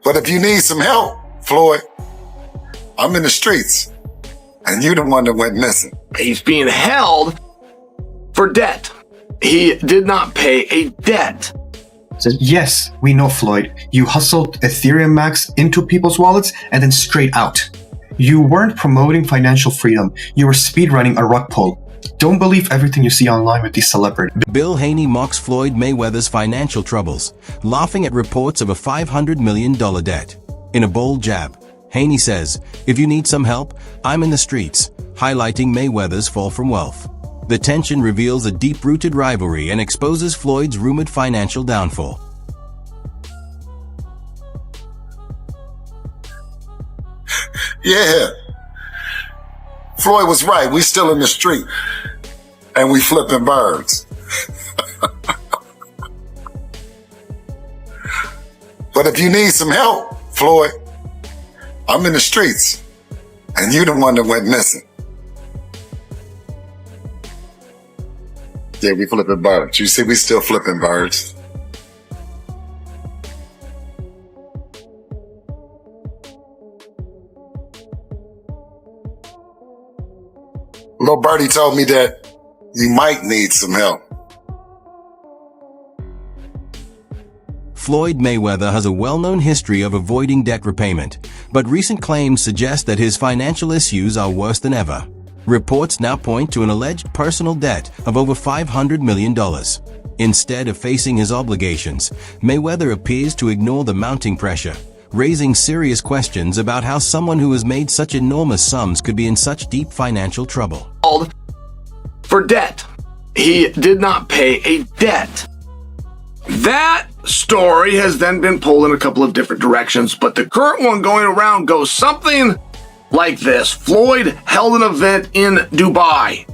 But if you need some help, Floyd, I'm in the streets, and you're the one that went missing. He's being held for debt. He did not pay a debt. Yes, we know, Floyd. You hustled Ethereum Max into people's wallets and then straight out. You weren't promoting financial freedom. You were speedrunning a rug pull. Don't believe everything you see online with these celebrities. Bill Haney mocks Floyd Mayweather's financial troubles, laughing at reports of a $500 million debt. In a bold jab, Haney says, "If you need some help, I'm in the streets," highlighting Mayweather's fall from wealth. The tension reveals a deep-rooted rivalry and exposes Floyd's rumored financial downfall. Yeah. Floyd was right. We still in the street. And we flipping birds. But if you need some help, Floyd, I'm in the streets. And you're the one that went missing. Yeah, we flipping birds. You see, we still flipping birds. Lil Birdie told me that you might need some help. Floyd Mayweather has a well-known history of avoiding debt repayment, but recent claims suggest that his financial issues are worse than ever. Reports now point to an alleged personal debt of over $500 million. Instead of facing his obligations, Mayweather appears to ignore the mounting pressure, raising serious questions about how someone who has made such enormous sums could be in such deep financial trouble. For debt. He did not pay a debt. That story has then been pulled in a couple of different directions, but the current one going around goes something like this. Floyd held an event in Dubai.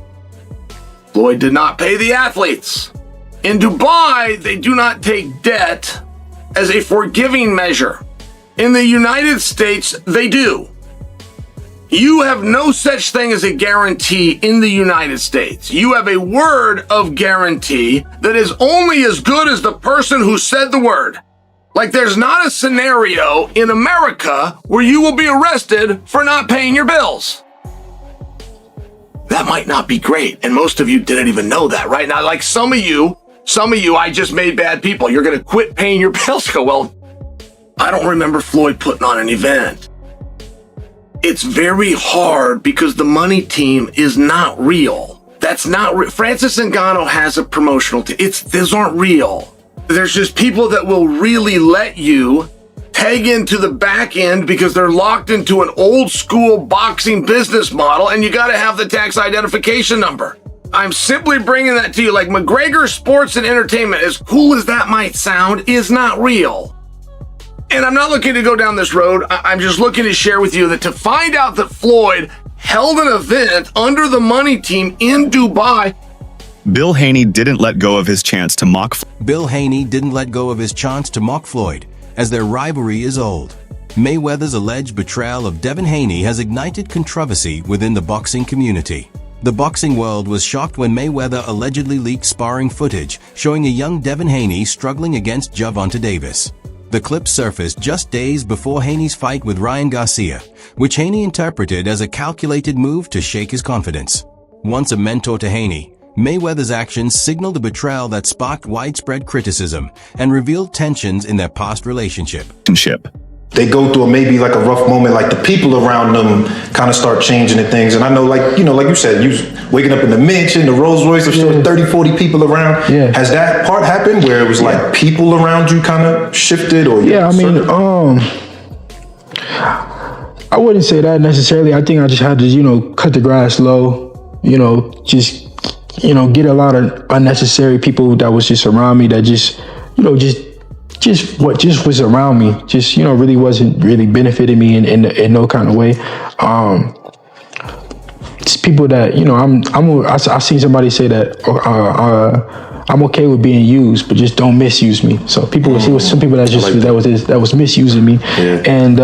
Floyd did not pay the athletes. In Dubai, they do not take debt as a forgiving measure. In the United States, they do. You have no such thing as a guarantee in the United States. You have a word of guarantee that is only as good as the person who said the word. Like there's not a scenario in America where you will be arrested for not paying your bills. That might not be great, and most of you didn't even know that, right? Now, like some of you, I just made bad people. You're going to quit paying your bills. Go, well, I don't remember Floyd putting on an event. It's very hard because the money team is not real. That's not real. Francis Ngannou has a promotional team. Those aren't real. There's just people that will really let you tag into the back end because they're locked into an old school boxing business model, and you got to have the tax identification number. I'm simply bringing that to you. Like McGregor Sports and Entertainment, as cool as that might sound, is not real. And I'm not looking to go down this road. I'm just looking to share with you that to find out that Floyd held an event under the money team in Dubai. Bill Haney didn't let go of his chance to mock. Bill Haney didn't let go of his chance to mock Floyd, as their rivalry is old. Mayweather's alleged betrayal of Devin Haney has ignited controversy within the boxing community. The boxing world was shocked when Mayweather allegedly leaked sparring footage showing a young Devin Haney struggling against Gervonta Davis. The clip surfaced just days before Haney's fight with Ryan Garcia, which Haney interpreted as a calculated move to shake his confidence. Once a mentor to Haney, Mayweather's actions signaled a betrayal that sparked widespread criticism and revealed tensions in their past relationship. They go through maybe like a rough moment, like the people around them kind of start changing and things. And I know, like, you know, like you said, you waking up in the mansion, the Rolls Royce, there's still 30, 40 people around. Yeah. Has that part happened where it was like people around you kind of shifted? Or yeah, I mean, I wouldn't say that necessarily. I think I just had to, you know, cut the grass low, you know, just, you know, get a lot of unnecessary people that was just around me that just, you know, just was around me, just, you know, really wasn't really benefiting me in no kind of way. It's people that, you know, I seen somebody say that I'm okay with being used, but just don't misuse me. So people, it was some people that just that was misusing me, and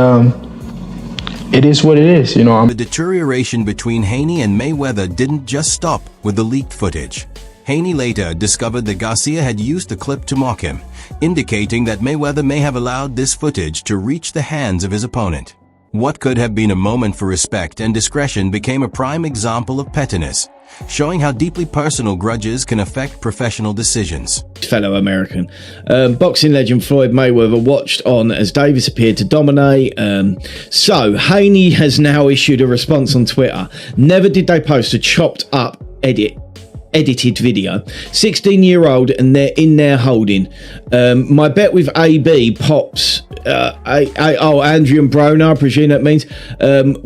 it is what it is, you know. The deterioration between Haney and Mayweather didn't just stop with the leaked footage. Haney later discovered that Garcia had used the clip to mock him, indicating that Mayweather may have allowed this footage to reach the hands of his opponent. What could have been a moment for respect and discretion became a prime example of pettiness, showing how deeply personal grudges can affect professional decisions. Fellow American. Boxing legend Floyd Mayweather watched on as Davis appeared to dominate. So, Haney has now issued a response on Twitter. Never did they post a chopped up edited video. 16-year-old and they're in there holding. My bet with AB Pops. Andrew and Broner, I presume that means.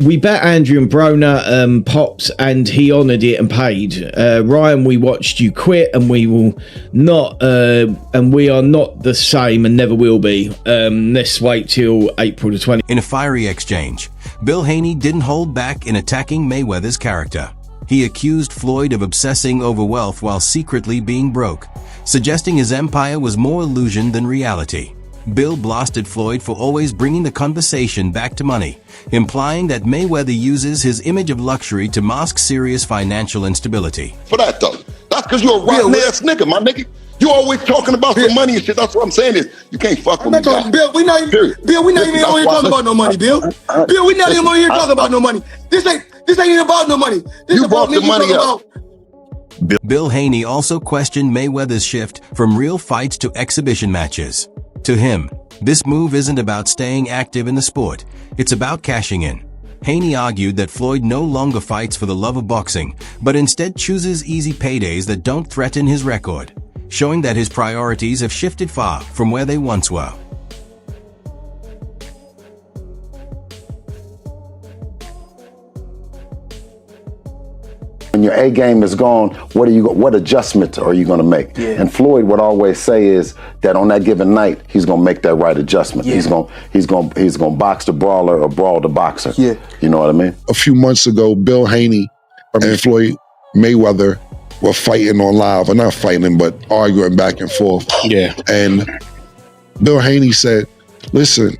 We bet Andrew and Broner Pops and he honoured it and paid. Ryan, we watched you quit and we will not and we are not the same and never will be. Let's wait till April the 20th. In a fiery exchange, Bill Haney didn't hold back in attacking Mayweather's character. He accused Floyd of obsessing over wealth while secretly being broke, suggesting his empire was more illusion than reality. Bill blasted Floyd for always bringing the conversation back to money, implying that Mayweather uses his image of luxury to mask serious financial instability. For that though, that's because you're a rotten ass nigga, my nigga. You always talking about some money and shit. That's what I'm saying is you can't fuck with me. Bill, we not even on here talking about no money, Bill. Bill, we not even on here talking about no money. This ain't even about no money. This you brought the money up. Bill Haney also questioned Mayweather's shift from real fights to exhibition matches. To him, this move isn't about staying active in the sport, it's about cashing in. Haney argued that Floyd no longer fights for the love of boxing, but instead chooses easy paydays that don't threaten his record, showing that his priorities have shifted far from where they once were. When your A game is gone, what adjustments are you going to make? Yeah. And Floyd would always say is that on that given night, he's going to make that right adjustment. Yeah. He's going to box the brawler or brawl the boxer. Yeah. You know what I mean? A few months ago, Bill Haney and Floyd Mayweather were fighting on live, or not fighting, but arguing back and forth. Yeah. And Bill Haney said, listen,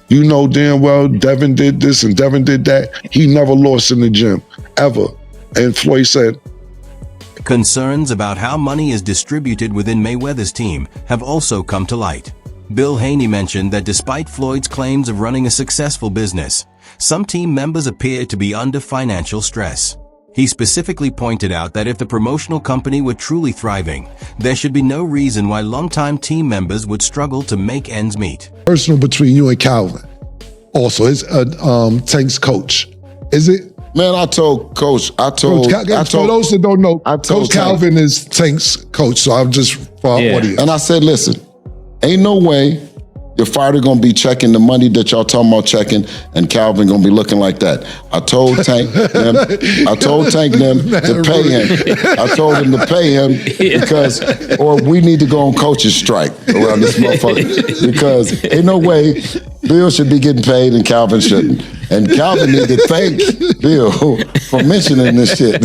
you know damn well Devin did this and Devin did that. He never lost in the gym, ever. And Floyd said, concerns about how money is distributed within Mayweather's team have also come to light. Bill Haney mentioned that despite Floyd's claims of running a successful business, some team members appear to be under financial stress. He specifically pointed out that if the promotional company were truly thriving, there should be no reason why longtime team members would struggle to make ends meet. Personal between you and Calvin. Also, it's Tank's coach. Is it? Man, I told Coach, for those that don't know, Coach Calvin is Tank's coach, so I'm just for our audience. And I said, listen, ain't no way your fighter gonna be checking the money that y'all talking about checking, and Calvin gonna be looking like that. I told Tank them to pay him. I told him to pay him because, or we need to go on coach's strike around this motherfucker because ain't no way Bill should be getting paid and Calvin shouldn't. And Calvin need to thank Bill for mentioning this shit.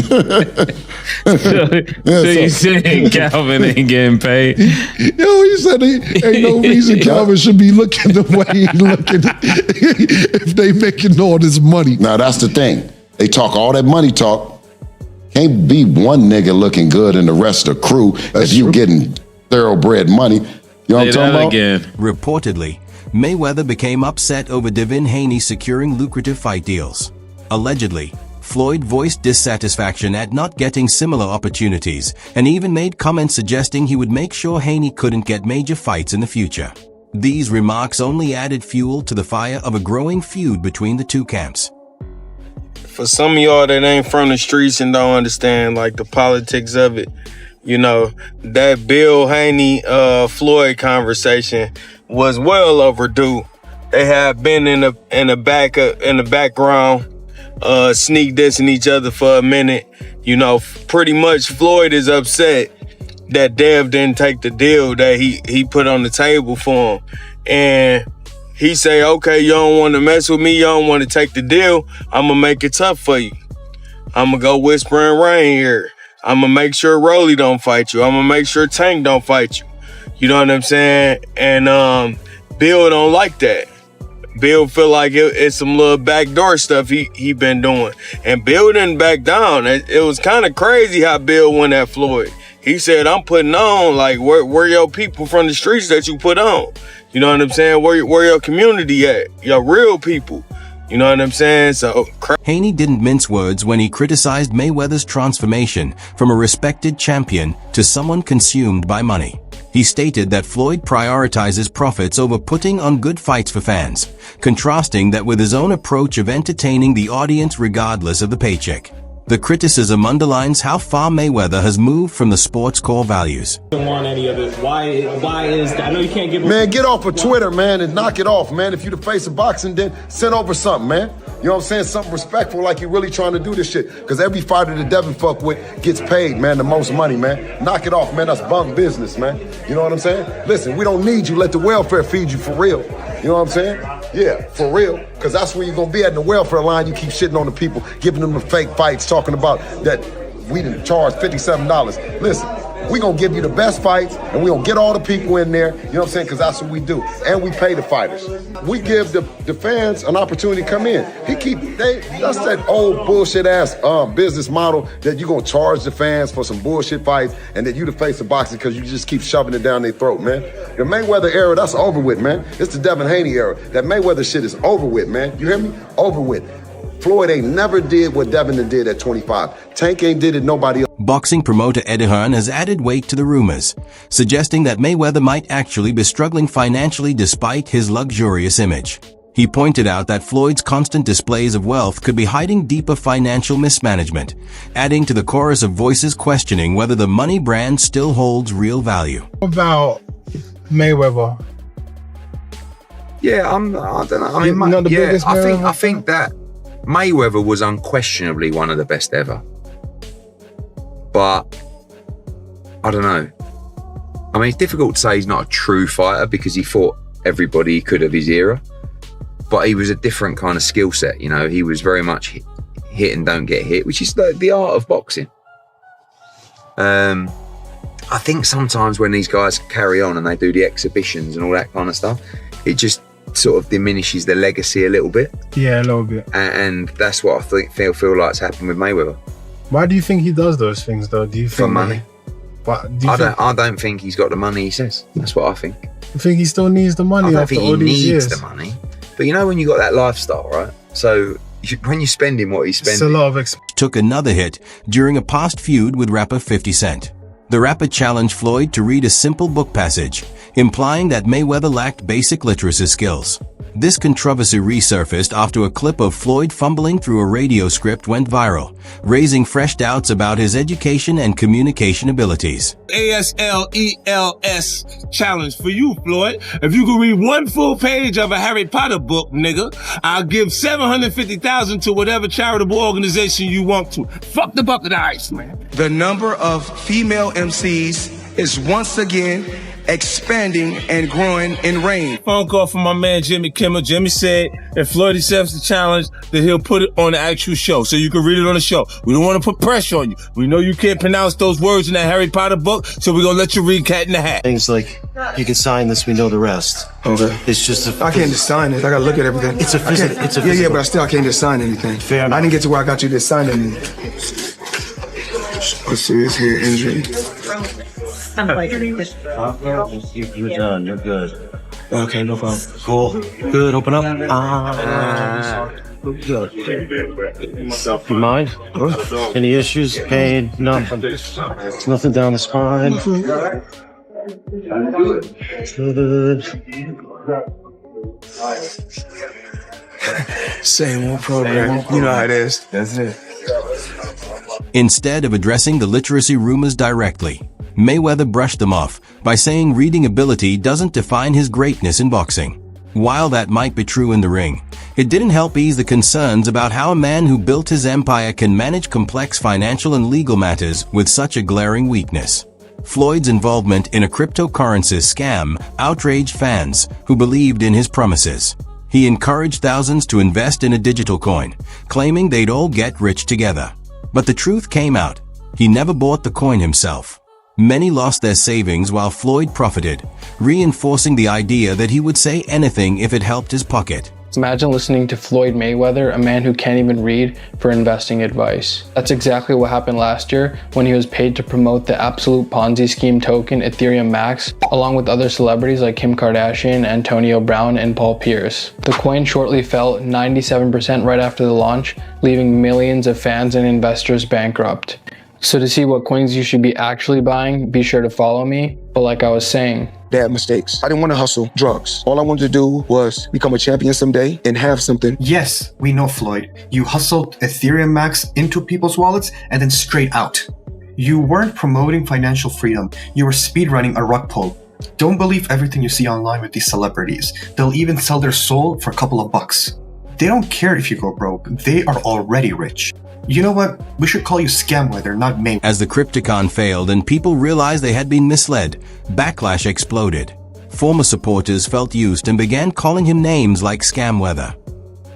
So you saying Calvin ain't getting paid? Yo, he said ain't no reason Calvin should be looking the way he looking if they making all this money. Now that's the thing. They talk all that money talk. Can't be one nigga looking good and the rest of the crew if you getting thoroughbred money. You know what I'm talking about? Again. Reportedly, Mayweather became upset over Devin Haney securing lucrative fight deals. Allegedly, Floyd voiced dissatisfaction at not getting similar opportunities and even made comments suggesting he would make sure Haney couldn't get major fights in the future. These remarks only added fuel to the fire of a growing feud between the two camps. For some of y'all that ain't from the streets and don't understand like the politics of it, you know, that Bill Haney Floyd conversation was well overdue. They have been in the background, sneak dissing each other for a minute. You know, pretty much Floyd is upset that Dev didn't take the deal that he put on the table for him. And he say, okay, you don't want to mess with me, you don't want to take the deal, I'm gonna make it tough for you. I'm gonna go whisper and rain here. I'm gonna make sure Rolly don't fight you. I'm gonna make sure Tank don't fight you. You know what I'm saying? And Bill don't like that. Bill feel like it's some little backdoor stuff he been doing. And Bill didn't back down. It was kind of crazy how Bill went at Floyd. He said, I'm putting on, like, where your people from the streets that you put on? You know what I'm saying? Where your community at? Your real people. You know what I'm saying? So Haney didn't mince words when he criticized Mayweather's transformation from a respected champion to someone consumed by money. He stated that Floyd prioritizes profits over putting on good fights for fans, contrasting that with his own approach of entertaining the audience regardless of the paycheck. The criticism underlines how far Mayweather has moved from the sport's core values. Don't want any of it. Why is that? I know you can't give. Man, get off of Twitter, man, and knock it off, man. If you the face of boxing, then send over something, man. You know what I'm saying? Something respectful, like you're really trying to do this shit. Because every fighter that Devin fuck with gets paid, man, the most money, man. Knock it off, man. That's bunk business, man. You know what I'm saying? Listen, we don't need you. Let the welfare feed you for real. You know what I'm saying? Yeah, for real. Because that's where you're going to be at in the welfare line. You keep shitting on the people, giving them the fake fights, talking about that we didn't charge $57. Listen, we going to give you the best fights, and we going to get all the people in there, you know what I'm saying, because that's what we do. And we pay the fighters. We give the fans an opportunity to come in. That's that old bullshit-ass business model that you're going to charge the fans for some bullshit fights, and that you the face of boxing because you just keep shoving it down their throat, man. The Mayweather era, that's over with, man. It's the Devin Haney era. That Mayweather shit is over with, man. You hear me? Over with. Floyd ain't never did what Devin did at 25. Tank ain't did it, nobody else. Boxing promoter Eddie Hearn has added weight to the rumors, suggesting that Mayweather might actually be struggling financially despite his luxurious image. He pointed out that Floyd's constant displays of wealth could be hiding deeper financial mismanagement, adding to the chorus of voices questioning whether the money brand still holds real value. What about Mayweather? Yeah, I don't know. I mean, I think that Mayweather was unquestionably one of the best ever. But I don't know. I mean, it's difficult to say he's not a true fighter because he fought everybody he could of his era. But he was a different kind of skill set, you know. He was very much hit and don't get hit, which is the art of boxing. I think sometimes when these guys carry on and they do the exhibitions and all that kind of stuff, it just sort of diminishes the legacy a little bit. Yeah, a little bit. And that's what I feel like has happened with Mayweather. Why do you think he does those things, though? Do you think for money? I don't think he's got the money he says. That's what I think. I think he still needs the money after all these years. I don't think he needs the money. But you know when you got that lifestyle, right? So when you're spending what he's spending... It's a lot of took another hit during a past feud with rapper 50 Cent. The rapper challenged Floyd to read a simple book passage, implying that Mayweather lacked basic literacy skills. This controversy resurfaced after a clip of Floyd fumbling through a radio script went viral, raising fresh doubts about his education and communication abilities. ASLELS challenge for you, Floyd. If you can read one full page of a Harry Potter book, nigga, I'll give $750,000 to whatever charitable organization you want to. Fuck the bucket of ice, man. The number of female MCs is once again expanding and growing in range. Phone call from my man Jimmy Kimmel. Jimmy said if Floyd accepts the challenge, that he'll put it on the actual show, so you can read it on the show. We don't want to put pressure on you. We know you can't pronounce those words in that Harry Potter book, so we're gonna let you read Cat in the Hat. Things like, you can sign this, we know the rest. Okay. It's just I can't just sign it. I gotta look at everything. It's a physical. Yeah, but I can't just sign anything. Fair enough. I didn't get to where I got you to sign anything. Let's see this here injury. You're done. You're good. Okay, no problem. Cool. Good. Open up. Good. You mind? Any issues? Pain? Nothing. Nothing down the spine. Good. Same old program. You know how it is. That's it. Instead of addressing the literacy rumors directly, Mayweather brushed them off by saying reading ability doesn't define his greatness in boxing. While that might be true in the ring, it didn't help ease the concerns about how a man who built his empire can manage complex financial and legal matters with such a glaring weakness. Floyd's involvement in a cryptocurrency scam outraged fans who believed in his promises. He encouraged thousands to invest in a digital coin, claiming they'd all get rich together. But the truth came out. He never bought the coin himself. Many lost their savings while Floyd profited, reinforcing the idea that he would say anything if it helped his pocket. Imagine listening to Floyd Mayweather, a man who can't even read, for investing advice. That's exactly what happened last year when he was paid to promote the absolute Ponzi scheme token Ethereum Max, along with other celebrities like Kim Kardashian, Antonio Brown, and Paul Pierce. The coin shortly fell 97% right after the launch, leaving millions of fans and investors bankrupt. So to see what coins you should be actually buying, be sure to follow me. But like I was saying, bad mistakes. I didn't want to hustle drugs. All I wanted to do was become a champion someday and have something. Yes, we know, Floyd. You hustled Ethereum Max into people's wallets and then straight out. You weren't promoting financial freedom. You were speedrunning a rug pull. Don't believe everything you see online with these celebrities. They'll even sell their soul for a couple of bucks. They don't care if you go broke. They are already rich. You know what? We should call you Scamweather, not Mayweather. As the Crypticon failed and people realized they had been misled, backlash exploded. Former supporters felt used and began calling him names like Scamweather.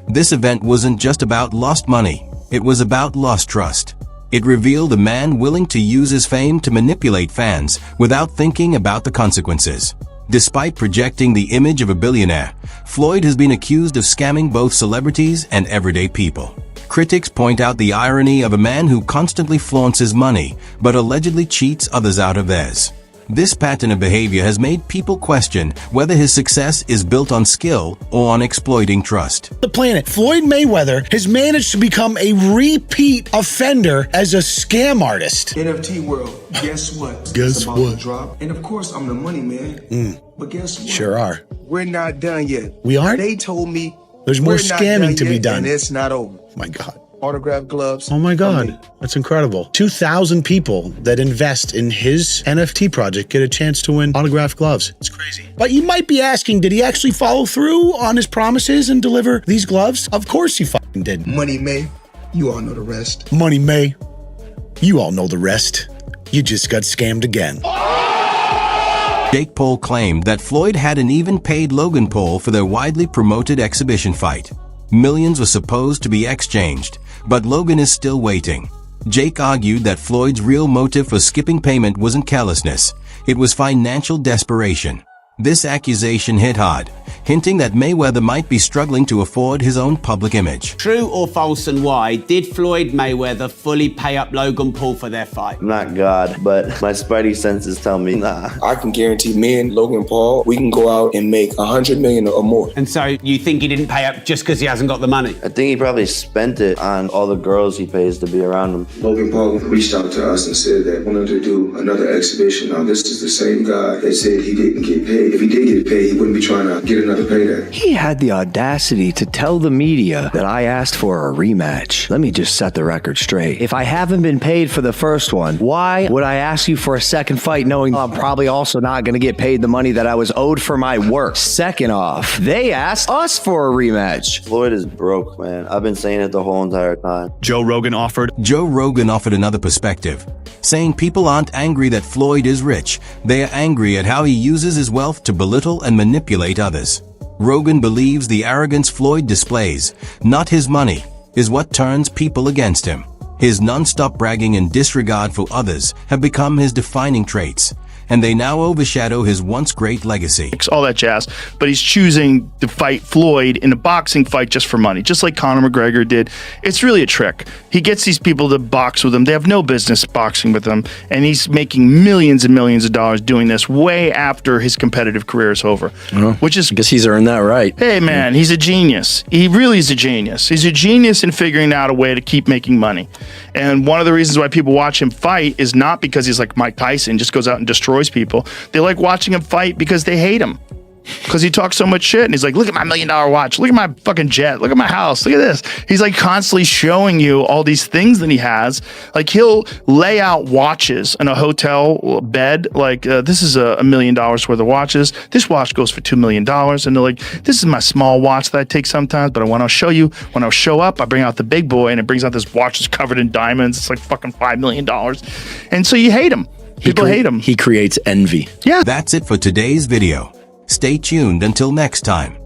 This event wasn't just about lost money, it was about lost trust. It revealed a man willing to use his fame to manipulate fans without thinking about the consequences. Despite projecting the image of a billionaire, Floyd has been accused of scamming both celebrities and everyday people. Critics point out the irony of a man who constantly flaunts his money, but allegedly cheats others out of theirs. This pattern of behavior has made people question whether his success is built on skill or on exploiting trust. The planet, Floyd Mayweather has managed to become a repeat offender as a scam artist. NFT world, guess what? Guess It's about what? to drop. And of course, I'm the money man. But guess what? Sure are. We're not done yet. We aren't? They told me There's more we're not scamming done to be yet, done. and it's not over. My God. Autograph gloves. Oh my God, that's incredible. 2,000 people that invest in his NFT project get a chance to win autographed gloves. It's crazy. But you might be asking, did he actually follow through on his promises and deliver these gloves? Of course he fucking did. Money May, you all know the rest. Money May, you all know the rest. You just got scammed again. Jake Paul claimed that Floyd hadn't even paid Logan Paul for their widely promoted exhibition fight. Millions were supposed to be exchanged, but Logan is still waiting. Jake argued that Floyd's real motive for skipping payment wasn't carelessness, it was financial desperation. This accusation hit hard, hinting that Mayweather might be struggling to afford his own public image. True or false, and why did Floyd Mayweather fully pay up Logan Paul for their fight? I'm not God, but my spidey senses tell me nah. I can guarantee me and Logan Paul, we can go out and make $100 million or more. And so you think he didn't pay up just because he hasn't got the money? I think he probably spent it on all the girls he pays to be around him. Logan Paul reached out to us and said that he wanted to do another exhibition. Now, this is the same guy that said he didn't get paid. If he did get paid, he wouldn't be trying to get another payday. He had the audacity to tell the media that I asked for a rematch. Let me just set the record straight. If I haven't been paid for the first one, why would I ask you for a second fight knowing I'm probably also not going to get paid the money that I was owed for my work? Second off, they asked us for a rematch. Floyd is broke, man. I've been saying it the whole entire time. Joe Rogan offered another perspective, saying people aren't angry that Floyd is rich, they are angry at how he uses his wealth to belittle and manipulate others. Rogan believes the arrogance Floyd displays, not his money, is what turns people against him. His non-stop bragging and disregard for others have become his defining traits, and they now overshadow his once great legacy. All that jazz, but he's choosing to fight Floyd in a boxing fight just for money, just like Conor McGregor did. It's really a trick. He gets these people to box with him. They have no business boxing with him, and he's making millions and millions of dollars doing this way after his competitive career is over. Which is, I guess he's earned that right. Hey man, he's a genius. He really is a genius. He's a genius in figuring out a way to keep making money. And one of the reasons why people watch him fight is not because he's like Mike Tyson, just goes out and destroys people. They like watching him fight because they hate him. Because he talks so much shit, and he's like, look at my $1 million watch, look at my fucking jet, look at my house, look at this. He's like constantly showing you all these things that he has. Like he'll lay out watches in a hotel bed, like this is $1 million worth of watches. This watch goes for $2 million. And they're like, this is my small watch that I take sometimes, but I want to show you, when I show up, I bring out the big boy, and it brings out this watch that's covered in diamonds. It's like fucking $5 million. And so you hate him. People hate him. He creates envy. Yeah. That's it for today's video. Stay tuned until next time.